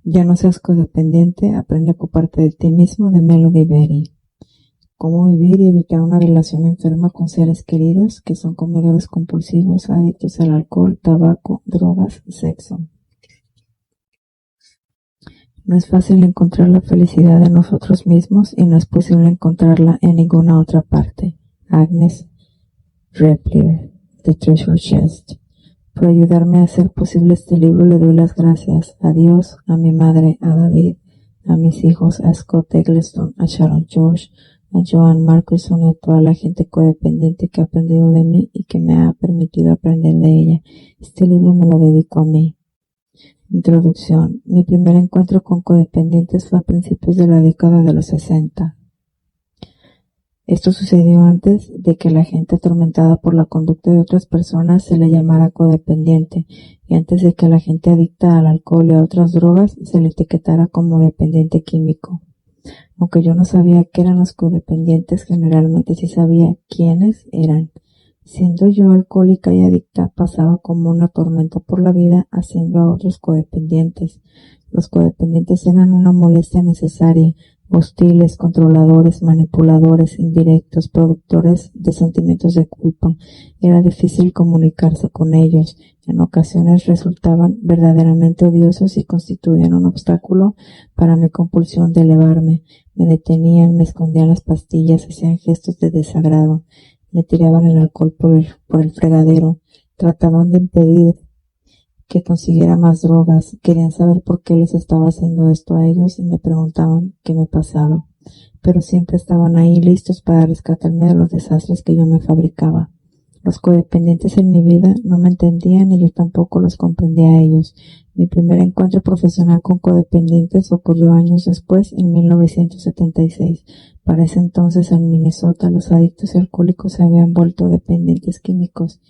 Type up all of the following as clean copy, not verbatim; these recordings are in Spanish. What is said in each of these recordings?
Ya no seas codependiente, aprende a ocuparte de ti mismo, de Melody Berry. Cómo vivir y evitar una relación enferma con seres queridos que son comedores compulsivos, adictos al alcohol, tabaco, drogas y sexo. No es fácil encontrar la felicidad en nosotros mismos y no es posible encontrarla en ninguna otra parte. Agnes Repplier, The Treasure Chest. Por ayudarme a hacer posible este libro le doy las gracias a Dios, a mi madre, a David, a mis hijos, a Scott Eggleston, a Sharon George, a Joan Marcuson y a toda la gente codependiente que ha aprendido de mí y que me ha permitido aprender de ella. Este libro me lo dedico a mí. Introducción. Mi primer encuentro con codependientes fue a principios de la década de los 60. Esto sucedió antes de que la gente atormentada por la conducta de otras personas se le llamara codependiente y antes de que la gente adicta al alcohol y a otras drogas se le etiquetara como dependiente químico. Aunque yo no sabía qué eran los codependientes, generalmente sí sabía quiénes eran. Siendo yo alcohólica y adicta, pasaba como una tormenta por la vida haciendo a otros codependientes. Los codependientes eran una molestia necesaria, hostiles, controladores, manipuladores, indirectos, productores de sentimientos de culpa. Era difícil comunicarse con ellos. En ocasiones resultaban verdaderamente odiosos y constituían un obstáculo para mi compulsión de elevarme. Me detenían, me escondían las pastillas, hacían gestos de desagrado. Me tiraban el alcohol por el fregadero, trataban de impedir que consiguiera más drogas, querían saber por qué les estaba haciendo esto a ellos y me preguntaban qué me pasaba, pero siempre estaban ahí listos para rescatarme de los desastres que yo me fabricaba. Los codependientes en mi vida no me entendían y yo tampoco los comprendía a ellos. Mi primer encuentro profesional con codependientes ocurrió años después, en 1976. Para ese entonces, en Minnesota, los adictos y alcohólicos se habían vuelto dependientes químicos.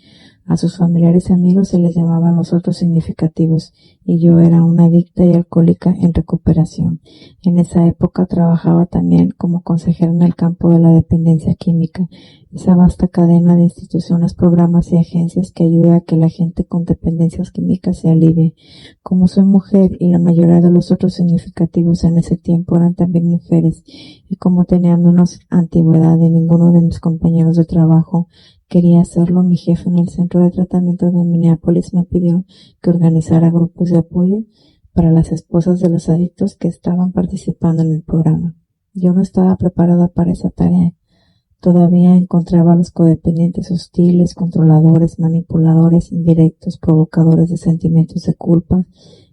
A sus familiares y amigos se les llamaban los otros significativos, y yo era una adicta y alcohólica en recuperación. En esa época trabajaba también como consejera en el campo de la dependencia química, esa vasta cadena de instituciones, programas y agencias que ayuda a que la gente con dependencias químicas se alivie. Como soy mujer y la mayoría de los otros significativos en ese tiempo eran también mujeres, y como tenía menos antigüedad de ninguno de mis compañeros de trabajo, quería hacerlo. Mi jefe en el centro de tratamiento de Minneapolis me pidió que organizara grupos de apoyo para las esposas de los adictos que estaban participando en el programa. Yo no estaba preparada para esa tarea. Todavía encontraba a los codependientes hostiles, controladores, manipuladores, indirectos, provocadores de sentimientos de culpa.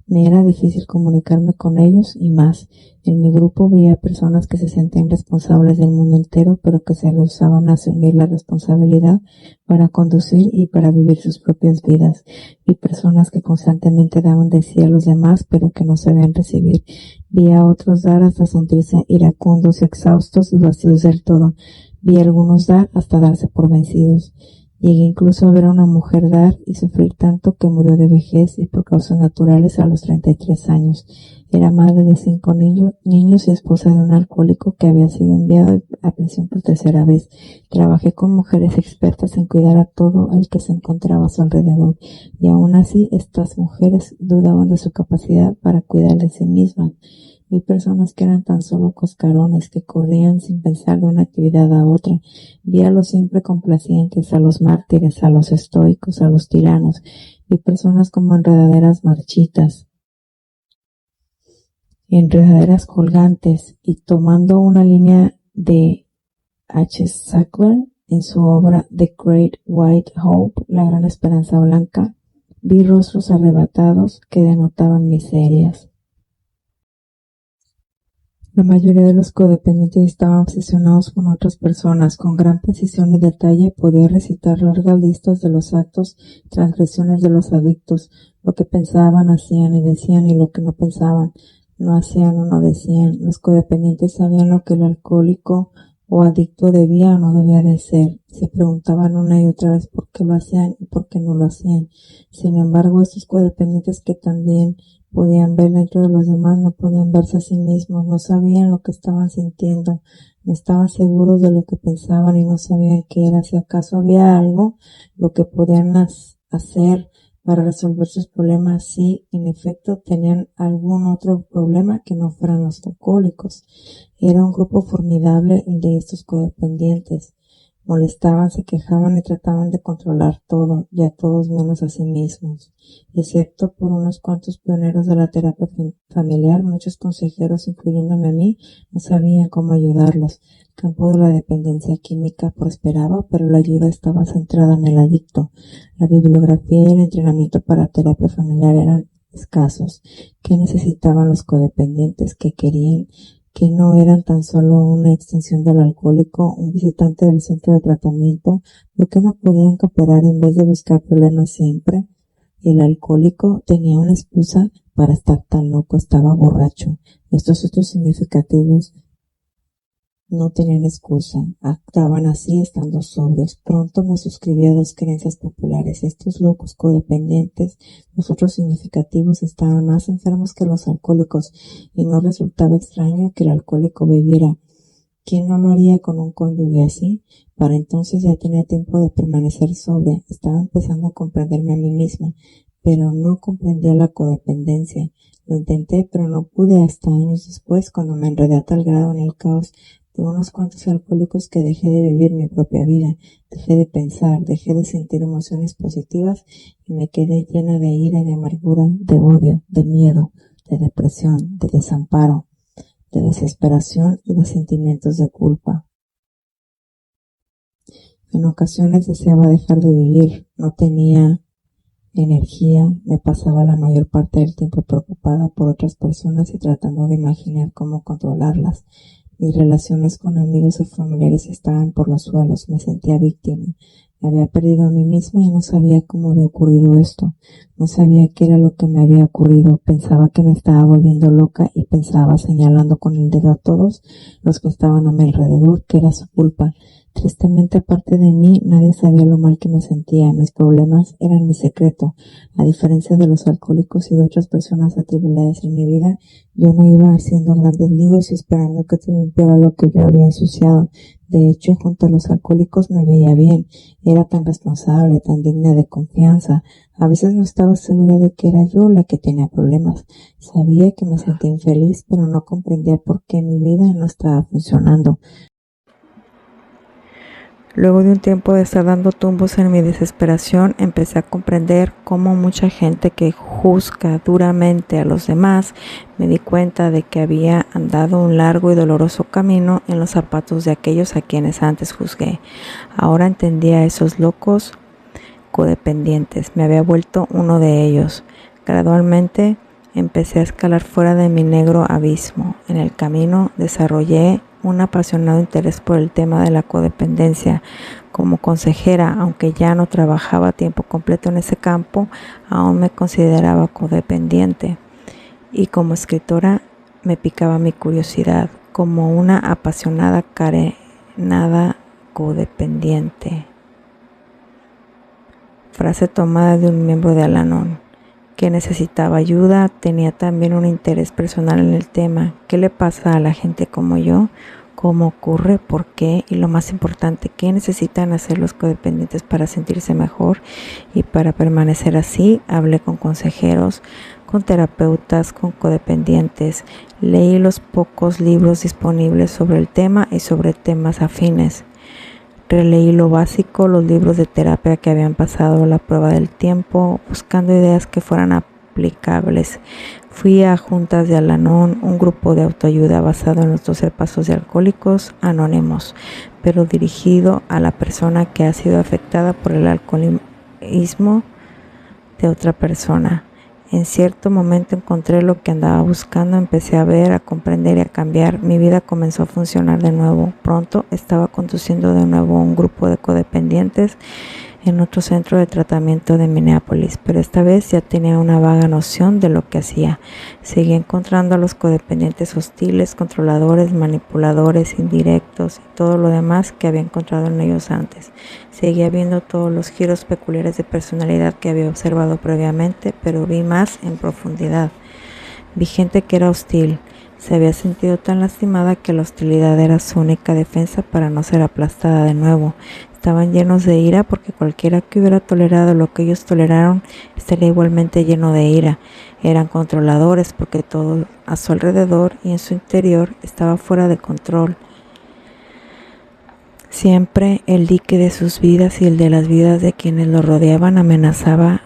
Me era difícil comunicarme con ellos y más. En mi grupo vi a personas que se sentían responsables del mundo entero, pero que se rehusaban a asumir la responsabilidad para conducir y para vivir sus propias vidas. Vi personas que constantemente daban de sí a los demás, pero que no sabían recibir. Vi a otros dar hasta sentirse iracundos, exhaustos y vacíos del todo. Vi a algunos dar hasta darse por vencidos. Llegué incluso a ver a una mujer dar y sufrir tanto que murió de vejez y por causas naturales a los 33 años. Era madre de 5 niños y esposa de un alcohólico que había sido enviado a prisión por tercera vez. Trabajé con mujeres expertas en cuidar a todo el que se encontraba a su alrededor, y aún así estas mujeres dudaban de su capacidad para cuidar de sí mismas. Vi personas que eran tan solo cascarones, que corrían sin pensar de una actividad a otra. Vi a los siempre complacientes, a los mártires, a los estoicos, a los tiranos. Vi personas como enredaderas marchitas, enredaderas colgantes, y tomando una línea de H. Sackler en su obra The Great White Hope, la gran esperanza blanca, vi rostros arrebatados que denotaban miserias. La mayoría de los codependientes estaban obsesionados con otras personas. Con gran precisión y detalle podía recitar largas listas de los actos, transgresiones de los adictos, lo que pensaban, hacían y decían, y lo que no pensaban, no hacían o no decían. Los codependientes sabían lo que el alcohólico o adicto debía o no debía de hacer. Se preguntaban una y otra vez por qué lo hacían y por qué no lo hacían. Sin embargo, estos codependientes, que también podían ver dentro de los demás, no podían verse a sí mismos, no sabían lo que estaban sintiendo, estaban seguros de lo que pensaban y no sabían qué era. Si acaso había algo lo que podían hacer para resolver sus problemas si, en efecto, tenían algún otro problema que no fueran los alcohólicos. Era un grupo formidable de estos codependientes. Molestaban, se quejaban y trataban de controlar todo y a todos menos a sí mismos. Excepto por unos cuantos pioneros de la terapia familiar, muchos consejeros, incluyéndome a mí, no sabían cómo ayudarlos. El campo de la dependencia química prosperaba, pero la ayuda estaba centrada en el adicto. La bibliografía y el entrenamiento para terapia familiar eran escasos. ¿Qué necesitaban los codependientes que querían? Que no eran tan solo una extensión del alcohólico, un visitante del centro de tratamiento, ¿por qué no podían cooperar en vez de buscar problemas siempre? El alcohólico tenía una excusa para estar tan loco, estaba borracho. Estos otros significativos no tenían excusa, actuaban así estando sobrios. Pronto me suscribí a dos creencias populares. Estos locos codependientes, los otros significativos, estaban más enfermos que los alcohólicos y no resultaba extraño que el alcohólico bebiera. ¿Quién no lo haría con un cónyuge así? Para entonces ya tenía tiempo de permanecer sobria. Estaba empezando a comprenderme a mí misma, pero no comprendía la codependencia. Lo intenté, pero no pude hasta años después, cuando me enredé a tal grado en el caos de unos cuantos alcohólicos que dejé de vivir mi propia vida, dejé de pensar, dejé de sentir emociones positivas y me quedé llena de ira y de amargura, de odio, de miedo, de depresión, de desamparo, de desesperación y de sentimientos de culpa. En ocasiones deseaba dejar de vivir, no tenía energía, me pasaba la mayor parte del tiempo preocupada por otras personas y tratando de imaginar cómo controlarlas. Mis relaciones con amigos y familiares estaban por los suelos, me sentía víctima. Me había perdido a mí misma y no sabía cómo había ocurrido esto. No sabía qué era lo que me había ocurrido. Pensaba que me estaba volviendo loca y pensaba, señalando con el dedo a todos los que estaban a mi alrededor, que era su culpa. Tristemente, aparte de mí, nadie sabía lo mal que me sentía. Mis problemas eran mi secreto. A diferencia de los alcohólicos y de otras personas atribuladas en mi vida, yo no iba haciendo grandes líos y esperando que se limpiara lo que yo había ensuciado. De hecho, junto a los alcohólicos me veía bien. Era tan responsable, tan digna de confianza. A veces no estaba segura de que era yo la que tenía problemas. Sabía que me sentía infeliz, pero no comprendía por qué mi vida no estaba funcionando. Luego de un tiempo de estar dando tumbos en mi desesperación, empecé a comprender cómo mucha gente que juzga duramente a los demás, me di cuenta de que había andado un largo y doloroso camino en los zapatos de aquellos a quienes antes juzgué. Ahora entendía a esos locos codependientes, me había vuelto uno de ellos. Gradualmente empecé a escalar fuera de mi negro abismo. En el camino desarrollé un apasionado interés por el tema de la codependencia. Como consejera, aunque ya no trabajaba a tiempo completo en ese campo, aún me consideraba codependiente. Y como escritora me picaba mi curiosidad, como una apasionada carenada codependiente. Frase tomada de un miembro de Al-Anon, que necesitaba ayuda, tenía también un interés personal en el tema. ¿Qué le pasa a la gente como yo? ¿Cómo ocurre? ¿Por qué? Y lo más importante, ¿qué necesitan hacer los codependientes para sentirse mejor y para permanecer así? Hablé con consejeros, con terapeutas, con codependientes. Leí los pocos libros disponibles sobre el tema y sobre temas afines. Releí lo básico, los libros de terapia que habían pasado la prueba del tiempo, buscando ideas que fueran aplicables. Fui a juntas de Al-Anon, un grupo de autoayuda basado en los 12 pasos de Alcohólicos Anónimos, pero dirigido a la persona que ha sido afectada por el alcoholismo de otra persona. En cierto momento encontré lo que andaba buscando, empecé a ver, a comprender y a cambiar. Mi vida comenzó a funcionar de nuevo. Pronto estaba conduciendo de nuevo un grupo de codependientes en otro centro de tratamiento de Minneapolis, pero esta vez ya tenía una vaga noción de lo que hacía. Seguía encontrando a los codependientes hostiles, controladores, manipuladores, indirectos y todo lo demás que había encontrado en ellos antes. Seguía viendo todos los giros peculiares de personalidad que había observado previamente, pero vi más en profundidad. Vi gente que era hostil, Se había sentido tan lastimada que la hostilidad era su única defensa para no ser aplastada de nuevo. Estaban llenos de ira porque cualquiera que hubiera tolerado lo que ellos toleraron estaría igualmente lleno de ira. Eran controladores porque todo a su alrededor y en su interior estaba fuera de control. Siempre el dique de sus vidas y el de las vidas de quienes lo rodeaban amenazaba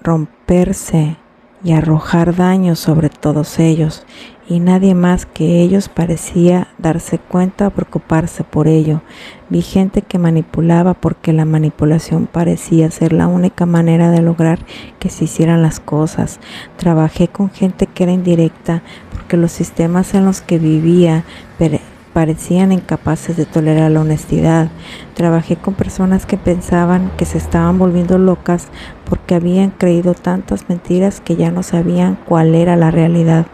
romperse y arrojar daño sobre todos ellos, y nadie más que ellos parecía darse cuenta o preocuparse por ello. Vi gente que manipulaba porque la manipulación parecía ser la única manera de lograr que se hicieran las cosas. Trabajé con gente que era indirecta porque los sistemas en los que vivía parecían incapaces de tolerar la honestidad. Trabajé con personas que pensaban que se estaban volviendo locas porque habían creído tantas mentiras que ya no sabían cuál era la realidad.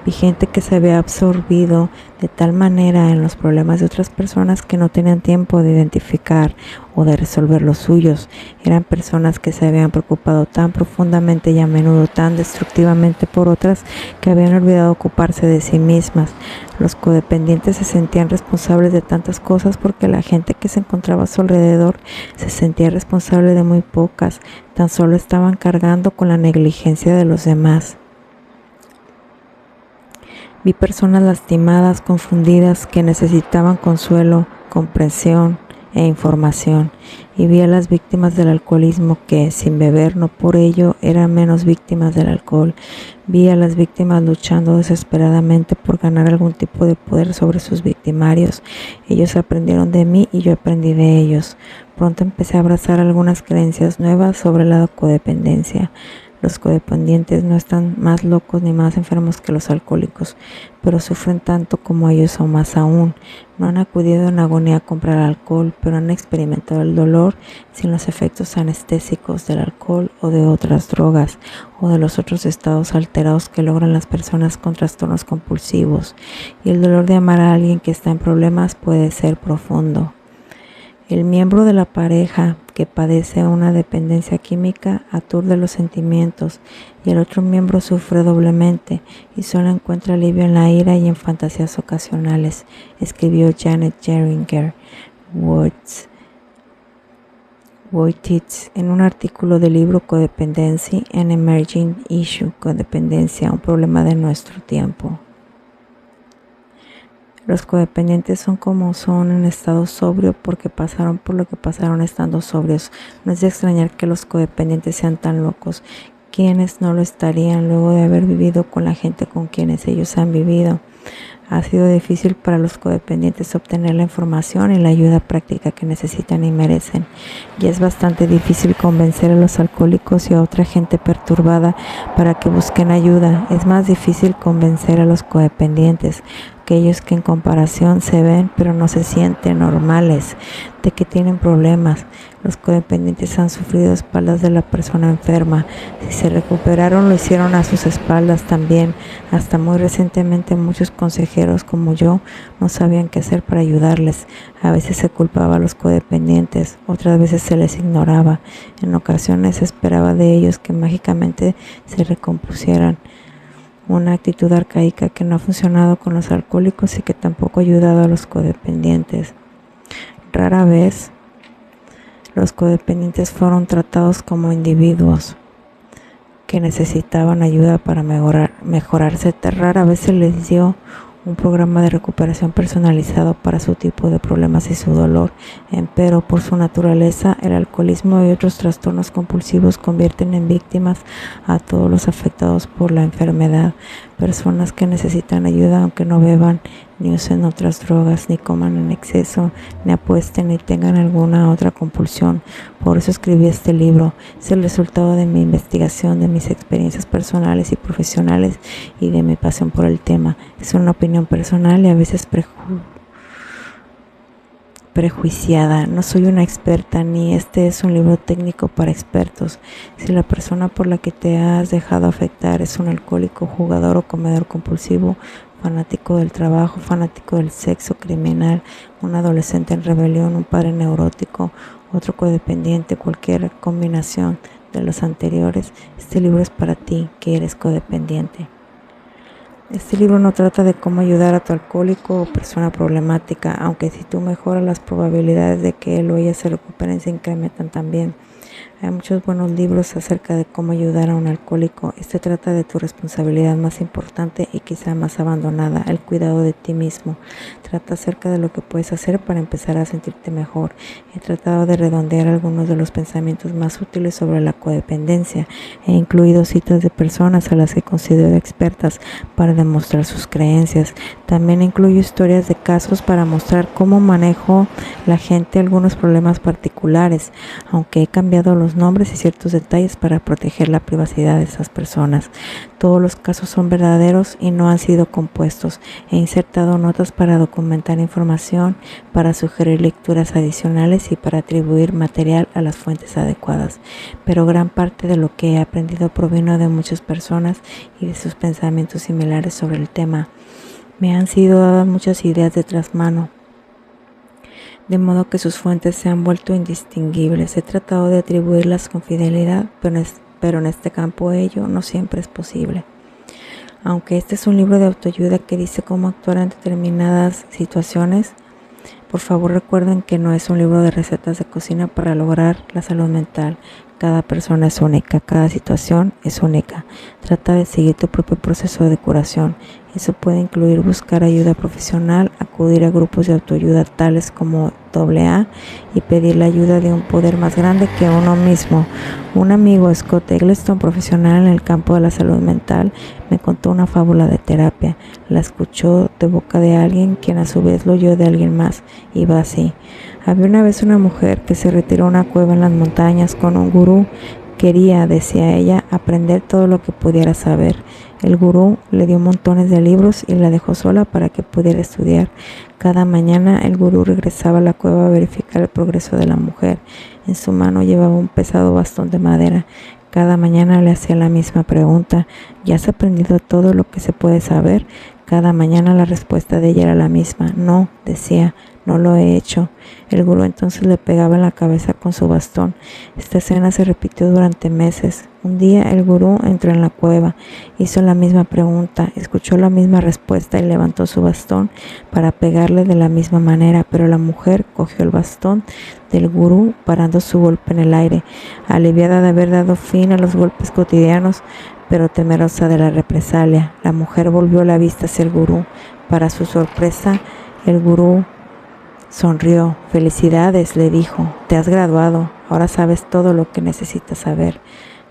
Vi gente que se había absorbido de tal manera en los problemas de otras personas que no tenían tiempo de identificar o de resolver los suyos. Eran personas que se habían preocupado tan profundamente y a menudo tan destructivamente por otras que habían olvidado ocuparse de sí mismas. Los codependientes se sentían responsables de tantas cosas porque la gente que se encontraba a su alrededor se sentía responsable de muy pocas. Tan solo estaban cargando con la negligencia de los demás. Vi personas lastimadas, confundidas, que necesitaban consuelo, comprensión e información. Y vi a las víctimas del alcoholismo que, sin beber, no por ello, eran menos víctimas del alcohol. Vi a las víctimas luchando desesperadamente por ganar algún tipo de poder sobre sus victimarios. Ellos aprendieron de mí y yo aprendí de ellos. Pronto empecé a abrazar algunas creencias nuevas sobre la codependencia. Los codependientes no están más locos ni más enfermos que los alcohólicos, pero sufren tanto como ellos o más aún. No han acudido en agonía a comprar alcohol, pero han experimentado el dolor sin los efectos anestésicos del alcohol o de otras drogas o de los otros estados alterados que logran las personas con trastornos compulsivos. Y el dolor de amar a alguien que está en problemas puede ser profundo. El miembro de la pareja que padece una dependencia química aturde los sentimientos y el otro miembro sufre doblemente y solo encuentra alivio en la ira y en fantasías ocasionales, escribió Janet Geringer Wojcicki en un artículo del libro Codependency, an Emerging Issue, Codependencia, un problema de nuestro tiempo. Los codependientes son como son en estado sobrio porque pasaron por lo que pasaron estando sobrios. No es de extrañar que los codependientes sean tan locos. ¿Quiénes no lo estarían luego de haber vivido con la gente con quienes ellos han vivido? Ha sido difícil para los codependientes obtener la información y la ayuda práctica que necesitan y merecen. Y es bastante difícil convencer a los alcohólicos y a otra gente perturbada para que busquen ayuda. Es más difícil convencer a los codependientes, aquellos que en comparación se ven pero no se sienten normales, de que tienen problemas. Los codependientes han sufrido a espaldas de la persona enferma. Si se recuperaron, lo hicieron a sus espaldas también. Hasta muy recientemente muchos consejeros como yo no sabían qué hacer para ayudarles. A veces se culpaba a los codependientes, otras veces se les ignoraba. En ocasiones se esperaba de ellos que mágicamente se recompusieran. Una actitud arcaica que no ha funcionado con los alcohólicos y que tampoco ha ayudado a los codependientes. Rara vez los codependientes fueron tratados como individuos que necesitaban ayuda para mejorarse. Rara vez se les dio un programa de recuperación personalizado para su tipo de problemas y su dolor. Empero, por su naturaleza, el alcoholismo y otros trastornos compulsivos convierten en víctimas a todos los afectados por la enfermedad. Personas que necesitan ayuda aunque no beban, ni usen otras drogas, ni coman en exceso, ni apuesten, ni tengan alguna otra compulsión. Por eso escribí este libro. Es el resultado de mi investigación, de mis experiencias personales y profesionales y de mi pasión por el tema. Es una opinión personal y a veces prejuiciada. No soy una experta, ni este es un libro técnico para expertos. Si la persona por la que te has dejado afectar es un alcohólico, jugador o comedor compulsivo, fanático del trabajo, fanático del sexo, criminal, un adolescente en rebelión, un padre neurótico, otro codependiente, cualquier combinación de los anteriores, este libro es para ti que eres codependiente. Este libro no trata de cómo ayudar a tu alcohólico o persona problemática, aunque si tú mejoras, las probabilidades de que él o ella se recuperen se incrementan también. Hay muchos buenos libros acerca de cómo ayudar a un alcohólico. Este trata de tu responsabilidad más importante y quizá más abandonada, el cuidado de ti mismo. Trata acerca de lo que puedes hacer para empezar a sentirte mejor. He tratado de redondear algunos de los pensamientos más útiles sobre la codependencia. He incluido citas de personas a las que considero expertas para demostrar sus creencias. También incluyo historias de casos para mostrar cómo manejo la gente algunos problemas particulares, aunque he cambiado los nombres y ciertos detalles para proteger la privacidad de esas personas. Todos los casos son verdaderos y no han sido compuestos. He insertado notas para documentar información, para sugerir lecturas adicionales y para atribuir material a las fuentes adecuadas. Pero gran parte de lo que he aprendido provino de muchas personas y de sus pensamientos similares sobre el tema. Me han sido dadas muchas ideas de trasmano, de modo que sus fuentes se han vuelto indistinguibles. He tratado de atribuirlas con fidelidad, pero en este campo ello no siempre es posible. Aunque este es un libro de autoayuda que dice cómo actuar en determinadas situaciones, por favor recuerden que no es un libro de recetas de cocina para lograr la salud mental. Cada persona es única, cada situación es única. Trata de seguir tu propio proceso de curación. Eso puede incluir buscar ayuda profesional, acudir a grupos de autoayuda tales como AA y pedir la ayuda de un poder más grande que uno mismo. Un amigo, Scott Eggleston, profesional en el campo de la salud mental, me contó una fábula de terapia. La escuchó de boca de alguien, quien a su vez lo oyó de alguien más. Iba así: había una vez una mujer que se retiró a una cueva en las montañas con un gurú. Quería, decía ella, aprender todo lo que pudiera saber. El gurú le dio montones de libros y la dejó sola para que pudiera estudiar. Cada mañana el gurú regresaba a la cueva a verificar el progreso de la mujer. En su mano llevaba un pesado bastón de madera. Cada mañana le hacía la misma pregunta: ¿ya has aprendido todo lo que se puede saber? Cada mañana la respuesta de ella era la misma: no, decía, no lo he hecho. El gurú entonces le pegaba en la cabeza con su bastón. Esta escena se repitió durante meses. Un día el gurú entró en la cueva, hizo la misma pregunta, escuchó la misma respuesta y levantó su bastón para pegarle de la misma manera, pero la mujer cogió el bastón del gurú parando su golpe en el aire, aliviada de haber dado fin a los golpes cotidianos, pero temerosa de la represalia. La mujer volvió la vista hacia el gurú. Para su sorpresa, el gurú sonrió. «Felicidades», le dijo, «te has graduado, ahora sabes todo lo que necesitas saber».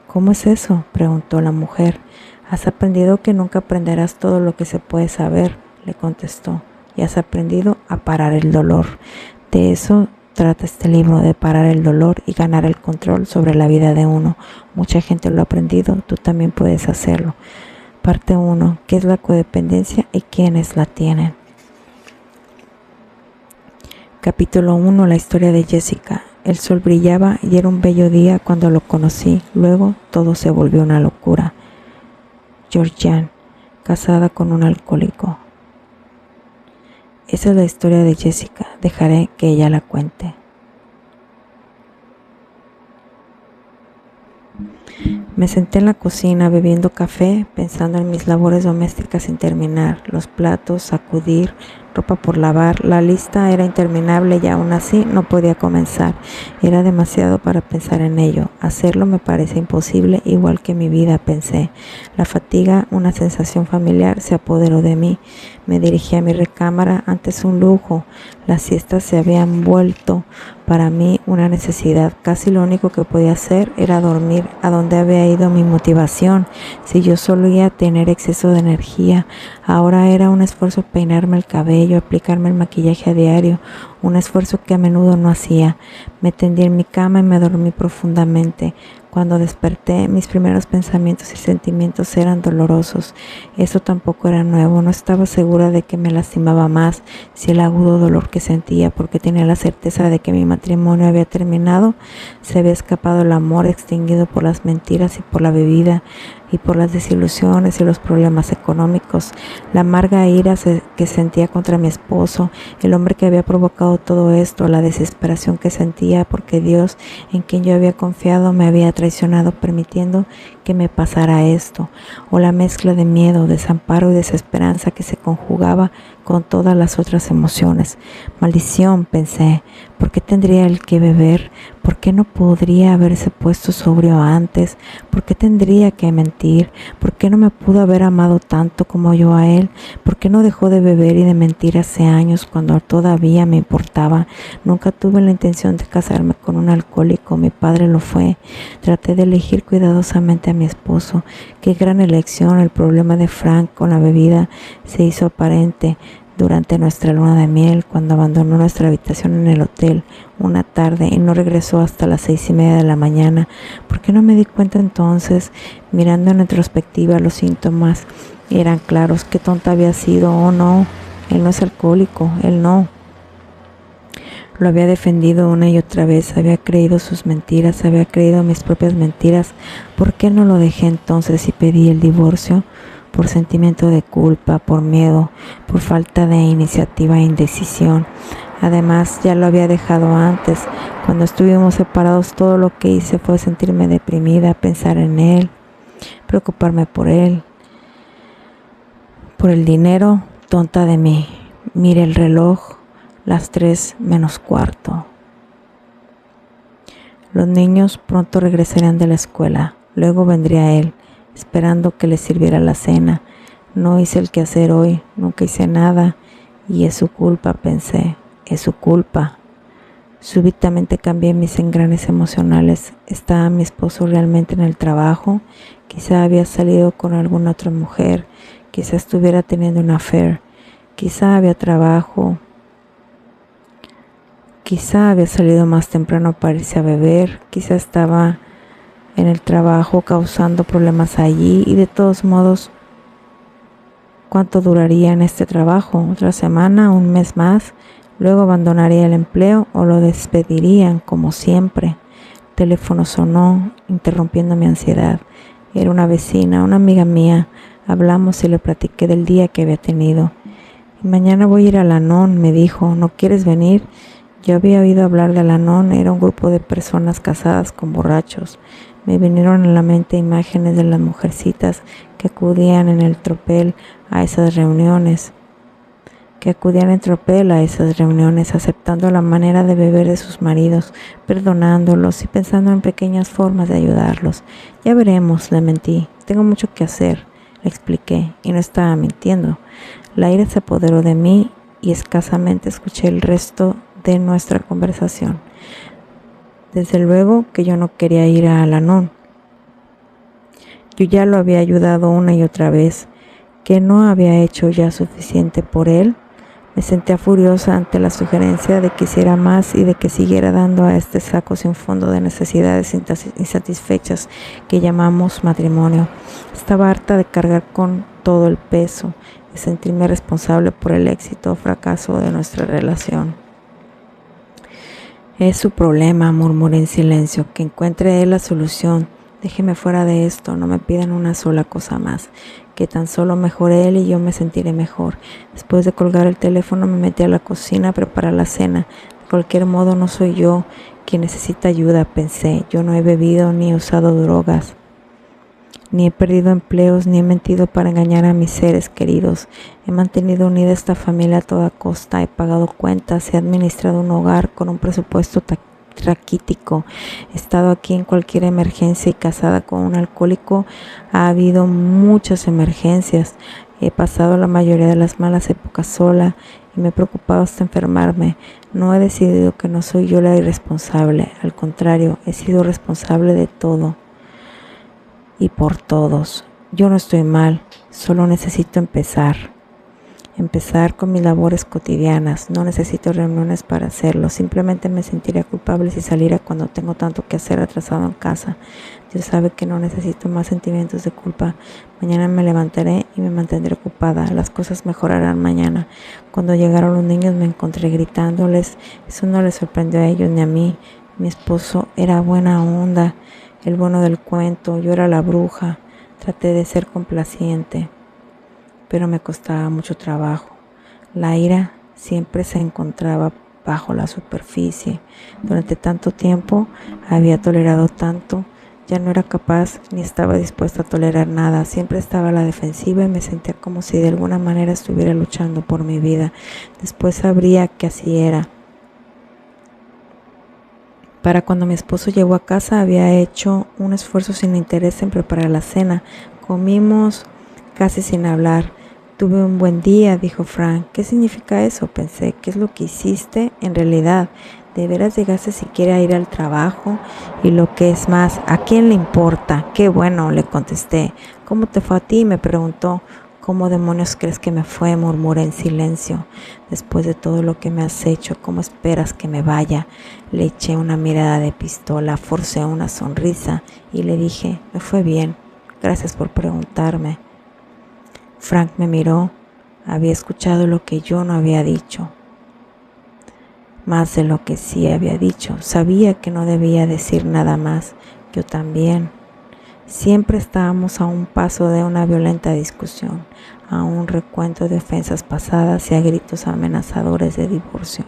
«¿Cómo es eso?», preguntó la mujer. «Has aprendido que nunca aprenderás todo lo que se puede saber», le contestó, «y has aprendido a parar el dolor». De eso trata este libro, de parar el dolor y ganar el control sobre la vida de uno. Mucha gente lo ha aprendido, tú también puedes hacerlo. Parte 1. ¿Qué es la codependencia y quiénes la tienen? Capítulo 1. La historia de Jessica. El sol brillaba y era un bello día cuando lo conocí. Luego todo se volvió una locura. Georgianne, casada con un alcohólico. Esa es la historia de Jessica. Dejaré que ella la cuente. Me senté en la cocina bebiendo café, pensando en mis labores domésticas sin terminar, los platos, sacudir, ropa por lavar. La lista era interminable y aún así no podía comenzar. Era demasiado para pensar en ello. Hacerlo me parece imposible, igual que mi vida, pensé. La fatiga, una sensación familiar, se apoderó de mí. Me dirigí a mi recámara, antes un lujo. Las siestas se habían vuelto para mí una necesidad. Casi lo único que podía hacer era dormir. ¿A dónde había ido mi motivación? Si yo solía tener exceso de energía, ahora era un esfuerzo peinarme el cabello, aplicarme el maquillaje a diario, un esfuerzo que a menudo no hacía. Me tendí en mi cama y me dormí profundamente. Cuando desperté, mis primeros pensamientos y sentimientos eran dolorosos. Eso tampoco era nuevo. No estaba segura de que me lastimaba más, si el agudo dolor que sentía porque tenía la certeza de que mi matrimonio había terminado, se había escapado el amor extinguido por las mentiras y por la bebida. y por las desilusiones y los problemas económicos, la amarga ira que sentía contra mi esposo, el hombre que había provocado todo esto, la desesperación que sentía porque Dios, en quien yo había confiado, me había traicionado permitiendo que me pasara esto, o la mezcla de miedo, desamparo y desesperanza que se conjugaba con todas las otras emociones. Maldición, pensé, ¿por qué tendría él que beber? ¿Por qué no podría haberse puesto sobrio antes? ¿Por qué tendría que mentir? ¿Por qué no me pudo haber amado tanto como yo a él? ¿Por qué no dejó de beber y de mentir hace años cuando todavía me importaba? Nunca tuve la intención de casarme con un alcohólico, mi padre lo fue. Traté de elegir cuidadosamente a mi esposo. Qué gran elección. El problema de Frank con la bebida se hizo aparente durante nuestra luna de miel, cuando abandonó nuestra habitación en el hotel una tarde y no regresó hasta las 6:30 de la mañana. ¿Por qué no me di cuenta entonces? Mirando en retrospectiva, los síntomas eran claros. Qué tonta había sido. Oh no, él no es alcohólico, él no. Lo había defendido una y otra vez, había creído sus mentiras, había creído mis propias mentiras. ¿Por qué no lo dejé entonces y pedí el divorcio? Por sentimiento de culpa, por miedo, por falta de iniciativa e indecisión. Además, ya lo había dejado antes. Cuando estuvimos separados, todo lo que hice fue sentirme deprimida, pensar en él, preocuparme por él, por el dinero. Tonta de mí. Mire el reloj, las 3:45. Los niños pronto regresarían de la escuela. Luego vendría él, esperando que les sirviera la cena. No hice el quehacer hoy, nunca hice nada, y es su culpa, pensé, es su culpa. Súbitamente cambié mis engranes emocionales. ¿Estaba mi esposo realmente en el trabajo? Quizá había salido con alguna otra mujer, quizá estuviera teniendo un affair, quizá había trabajo, quizá había salido más temprano para irse a beber, quizá estaba en el trabajo causando problemas allí, y de todos modos, ¿cuánto duraría en este trabajo? ¿Otra semana? ¿Un mes más? Luego abandonaría el empleo o lo despedirían como siempre. El teléfono sonó, interrumpiendo mi ansiedad. Era una vecina, una amiga mía. Hablamos y le platiqué del día que había tenido. Y mañana voy a ir a Al-Anon, me dijo. ¿No quieres venir? Yo había oído hablar de Al-Anon. Era un grupo de personas casadas con borrachos. Me vinieron a la mente imágenes de las mujercitas que acudían en tropel a esas reuniones, aceptando la manera de beber de sus maridos, perdonándolos y pensando en pequeñas formas de ayudarlos. Ya veremos, le mentí. Tengo mucho que hacer, le expliqué, y no estaba mintiendo. La ira se apoderó de mí y escasamente escuché el resto de nuestra conversación. Desde luego que yo no quería ir a Al-Anon. Yo ya lo había ayudado una y otra vez. ¿Que no había hecho ya suficiente por él? Me sentía furiosa ante la sugerencia de que hiciera más y de que siguiera dando a este saco sin fondo de necesidades insatisfechas que llamamos matrimonio. Estaba harta de cargar con todo el peso, de sentirme responsable por el éxito o fracaso de nuestra relación. Es su problema, murmuré en silencio, que encuentre él la solución. Déjeme fuera de esto, no me pidan una sola cosa más, que tan solo mejore él y yo me sentiré mejor. Después de colgar el teléfono me metí a la cocina a preparar la cena. De cualquier modo no soy yo quien necesita ayuda, pensé. Yo no he bebido ni he usado drogas, ni he perdido empleos, ni he mentido para engañar a mis seres queridos. He mantenido unida esta familia a toda costa, he pagado cuentas, he administrado un hogar con un presupuesto raquítico. He estado aquí en cualquier emergencia y casada con un alcohólico. Ha habido muchas emergencias. He pasado la mayoría de las malas épocas sola y me he preocupado hasta enfermarme. No he decidido que no soy yo la irresponsable. Al contrario, he sido responsable de todo y por todos. Yo no estoy mal, solo necesito empezar con mis labores cotidianas. No necesito reuniones para hacerlo. Simplemente me sentiría culpable si saliera cuando tengo tanto que hacer atrasado en casa. Dios sabe que no necesito más sentimientos de culpa. Mañana me levantaré y me mantendré ocupada. Las cosas mejorarán mañana. Cuando llegaron los niños me encontré gritándoles. Eso no les sorprendió a ellos ni a mí. Mi esposo era buena onda, el bueno del cuento. Yo era la bruja. Traté de ser complaciente, pero me costaba mucho trabajo. La ira siempre se encontraba bajo la superficie. Durante tanto tiempo había tolerado tanto, ya no era capaz ni estaba dispuesta a tolerar nada. Siempre estaba a la defensiva y me sentía como si de alguna manera estuviera luchando por mi vida. Después sabría que así era. Para cuando mi esposo llegó a casa había hecho un esfuerzo sin interés en preparar la cena. Comimos casi sin hablar. Tuve un buen día, dijo Frank. ¿Qué significa eso? Pensé. ¿Qué es lo que hiciste en realidad? ¿De veras llegaste siquiera a ir al trabajo? Y lo que es más, ¿a quién le importa? Qué bueno, le contesté. ¿Cómo te fue a ti? Me preguntó. ¿Cómo demonios crees que me fue? Murmuré en silencio. Después de todo lo que me has hecho, ¿cómo esperas que me vaya? Le eché una mirada de pistola, forcé una sonrisa y le dije, me fue bien, gracias por preguntarme. Frank me miró, había escuchado lo que yo no había dicho, más de lo que sí había dicho. Sabía que no debía decir nada más, yo también. Siempre estábamos a un paso de una violenta discusión, a un recuento de ofensas pasadas y a gritos amenazadores de divorcio.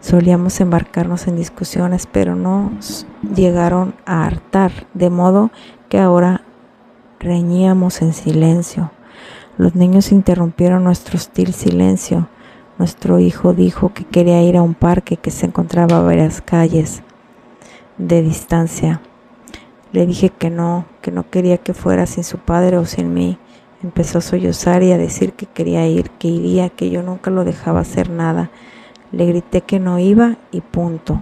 Solíamos embarcarnos en discusiones, pero nos llegaron a hartar, de modo que ahora reñíamos en silencio. Los niños interrumpieron nuestro hostil silencio. Nuestro hijo dijo que quería ir a un parque que se encontraba a varias calles de distancia. Le dije que no quería que fuera sin su padre o sin mí. Empezó a sollozar y a decir que quería ir, que iría, que yo nunca lo dejaba hacer nada. Le grité que no iba y punto.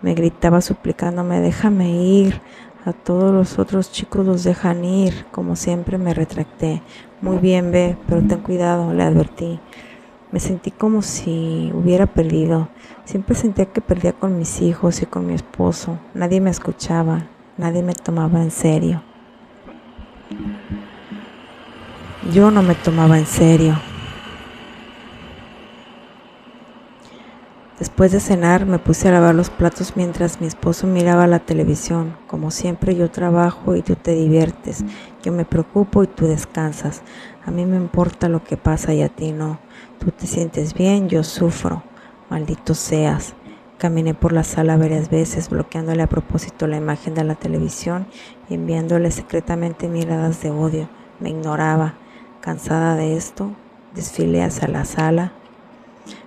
Me gritaba suplicándome, déjame ir. A todos los otros chicos los dejan ir. Como siempre me retracté. Muy bien, ve, pero ten cuidado, le advertí. Me sentí como si hubiera perdido. Siempre sentía que perdía con mis hijos y con mi esposo. Nadie me escuchaba, nadie me tomaba en serio. Yo no me tomaba en serio. Después de cenar me puse a lavar los platos mientras mi esposo miraba la televisión. Como siempre, yo trabajo y tú te diviertes. Yo me preocupo y tú descansas. A mí me importa lo que pasa y a ti no. Tú te sientes bien, yo sufro. Maldito seas. Caminé por la sala varias veces, bloqueándole a propósito la imagen de la televisión y enviándole secretamente miradas de odio. Me ignoraba. Cansada de esto, desfilé hacia la sala.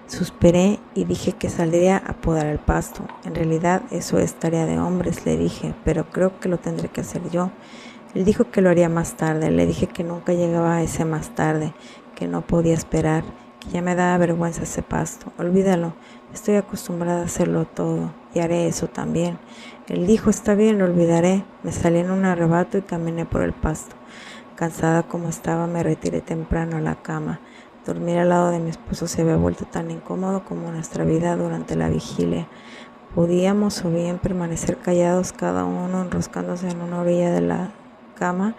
Suspiré y dije que saldría a podar el pasto. En realidad eso es tarea de hombres, le dije, pero creo que lo tendré que hacer yo. Él dijo que lo haría más tarde. Le dije que nunca llegaba a ese más tarde, que no podía esperar, que ya me daba vergüenza ese pasto. Olvídalo, estoy acostumbrada a hacerlo todo y haré eso también. Él dijo, está bien, lo olvidaré. Me salí en un arrebato y caminé por el pasto. Cansada como estaba, me retiré temprano a la cama. Dormir al lado de mi esposo se había vuelto tan incómodo como nuestra vida durante la vigilia. Podíamos o bien permanecer callados, cada uno enroscándose en una orilla de la cama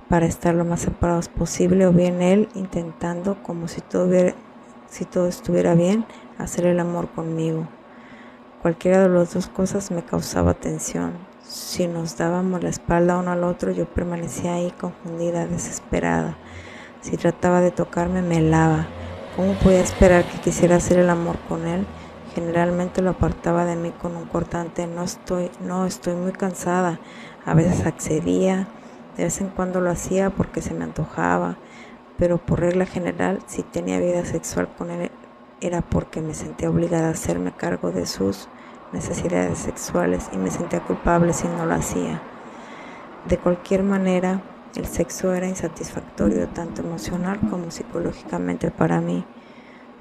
para estar lo más separados posible, o bien él intentando, como si todo estuviera bien, hacer el amor conmigo. Cualquiera de las dos cosas me causaba tensión. Si nos dábamos la espalda uno al otro, yo permanecía ahí confundida, desesperada. Si trataba de tocarme, me helaba. ¿Cómo podía esperar que quisiera hacer el amor con él? Generalmente lo apartaba de mí con un cortante, no estoy muy cansada. A veces accedía, de vez en cuando lo hacía porque se me antojaba, pero por regla general, si tenía vida sexual con él, era porque me sentía obligada a hacerme cargo de sus necesidades sexuales y me sentía culpable si no lo hacía. De cualquier manera, el sexo era insatisfactorio tanto emocional como psicológicamente para mí,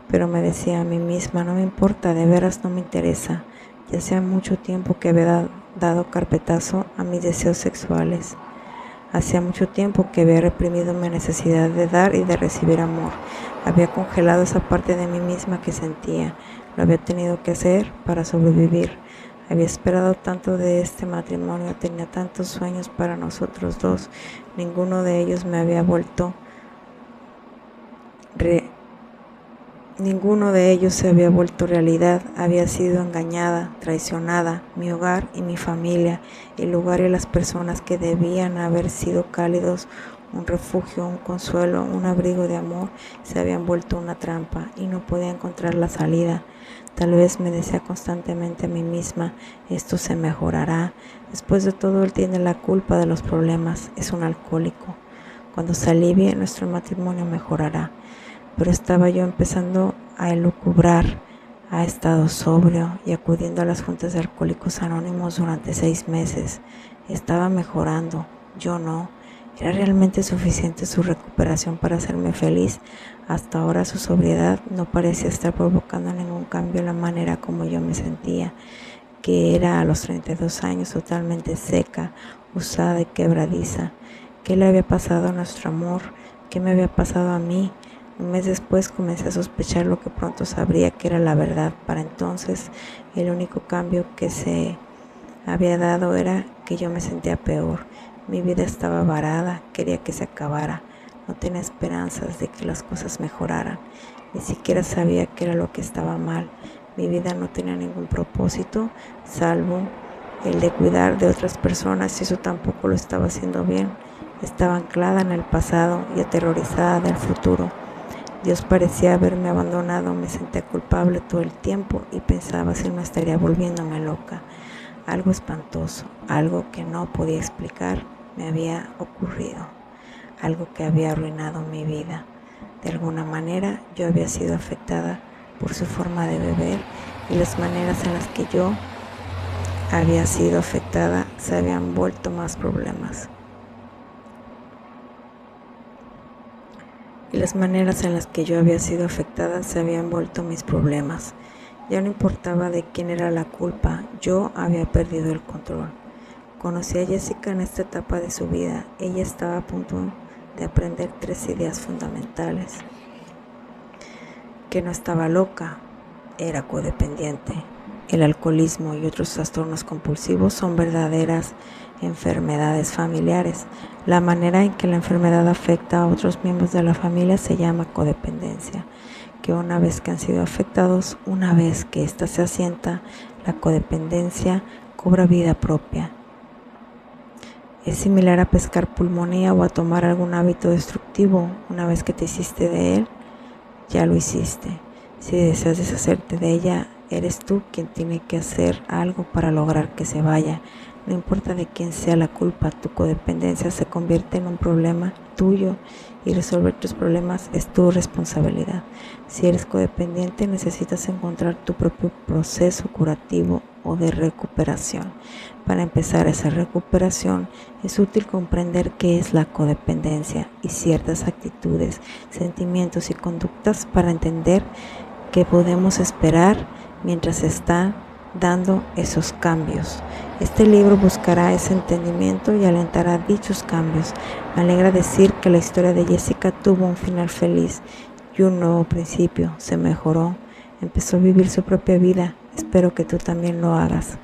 pero me decía a mí misma, no me importa, de veras no me interesa. Ya hacía mucho tiempo que había dado carpetazo a mis deseos sexuales. Hacía mucho tiempo que había reprimido mi necesidad de dar y de recibir amor. Había congelado esa parte de mí misma que sentía. Lo había tenido que hacer para sobrevivir. Había esperado tanto de este matrimonio, tenía tantos sueños para nosotros dos. Ninguno de ellos me había vuelto Ninguno de ellos se había vuelto realidad, había sido engañada, traicionada, mi hogar y mi familia, el lugar y las personas que debían haber sido cálidos, un refugio, un consuelo, un abrigo de amor, se habían vuelto una trampa y no podía encontrar la salida. Tal vez me decía constantemente a mí misma, esto se mejorará. Después de todo, él tiene la culpa de los problemas, es un alcohólico. Cuando se alivie, nuestro matrimonio mejorará. Pero estaba yo empezando a elucubrar, ha estado sobrio y acudiendo a las juntas de Alcohólicos Anónimos durante 6 meses. Estaba mejorando, yo no. ¿Era realmente suficiente su recuperación para hacerme feliz? Hasta ahora su sobriedad no parecía estar provocando ningún cambio en la manera como yo me sentía, que era a los 32 años totalmente seca, usada y quebradiza. ¿Qué le había pasado a nuestro amor? ¿Qué me había pasado a mí? Un mes después comencé a sospechar lo que pronto sabría que era la verdad. Para entonces, el único cambio que se había dado era que yo me sentía peor. Mi vida estaba varada, quería que se acabara. No tenía esperanzas de que las cosas mejoraran. Ni siquiera sabía qué era lo que estaba mal. Mi vida no tenía ningún propósito, salvo el de cuidar de otras personas, y eso tampoco lo estaba haciendo bien. Estaba anclada en el pasado y aterrorizada del futuro. Dios parecía haberme abandonado, me sentía culpable todo el tiempo y pensaba si no estaría volviéndome loca. Algo espantoso, algo que no podía explicar, me había ocurrido, algo que había arruinado mi vida. De alguna manera yo había sido afectada por su forma de beber y las maneras en las que yo había sido afectada se habían vuelto más problemas. Y las maneras en las que yo había sido afectada se habían vuelto mis problemas. Ya no importaba de quién era la culpa, yo había perdido el control. Conocí a Jessica en esta etapa de su vida. Ella estaba a punto de aprender 3 ideas fundamentales. Que no estaba loca, era codependiente. El alcoholismo y otros trastornos compulsivos son verdaderas enfermedades familiares. La manera en que la enfermedad afecta a otros miembros de la familia se llama codependencia, que una vez que han sido afectados, una vez que ésta se asienta, la codependencia cobra vida propia. Es similar a pescar pulmonía o a tomar algún hábito destructivo. Una vez que te hiciste de él, ya lo hiciste. Si deseas deshacerte de ella, eres tú quien tiene que hacer algo para lograr que se vaya. No importa de quién sea la culpa, tu codependencia se convierte en un problema tuyo y resolver tus problemas es tu responsabilidad. Si eres codependiente, necesitas encontrar tu propio proceso curativo o de recuperación. Para empezar esa recuperación, es útil comprender qué es la codependencia y ciertas actitudes, sentimientos y conductas para entender qué podemos esperar mientras se está dando esos cambios. Este libro buscará ese entendimiento y alentará dichos cambios. Me alegra decir que la historia de Jessica tuvo un final feliz y un nuevo principio. Se mejoró, empezó a vivir su propia vida. Espero que tú también lo hagas.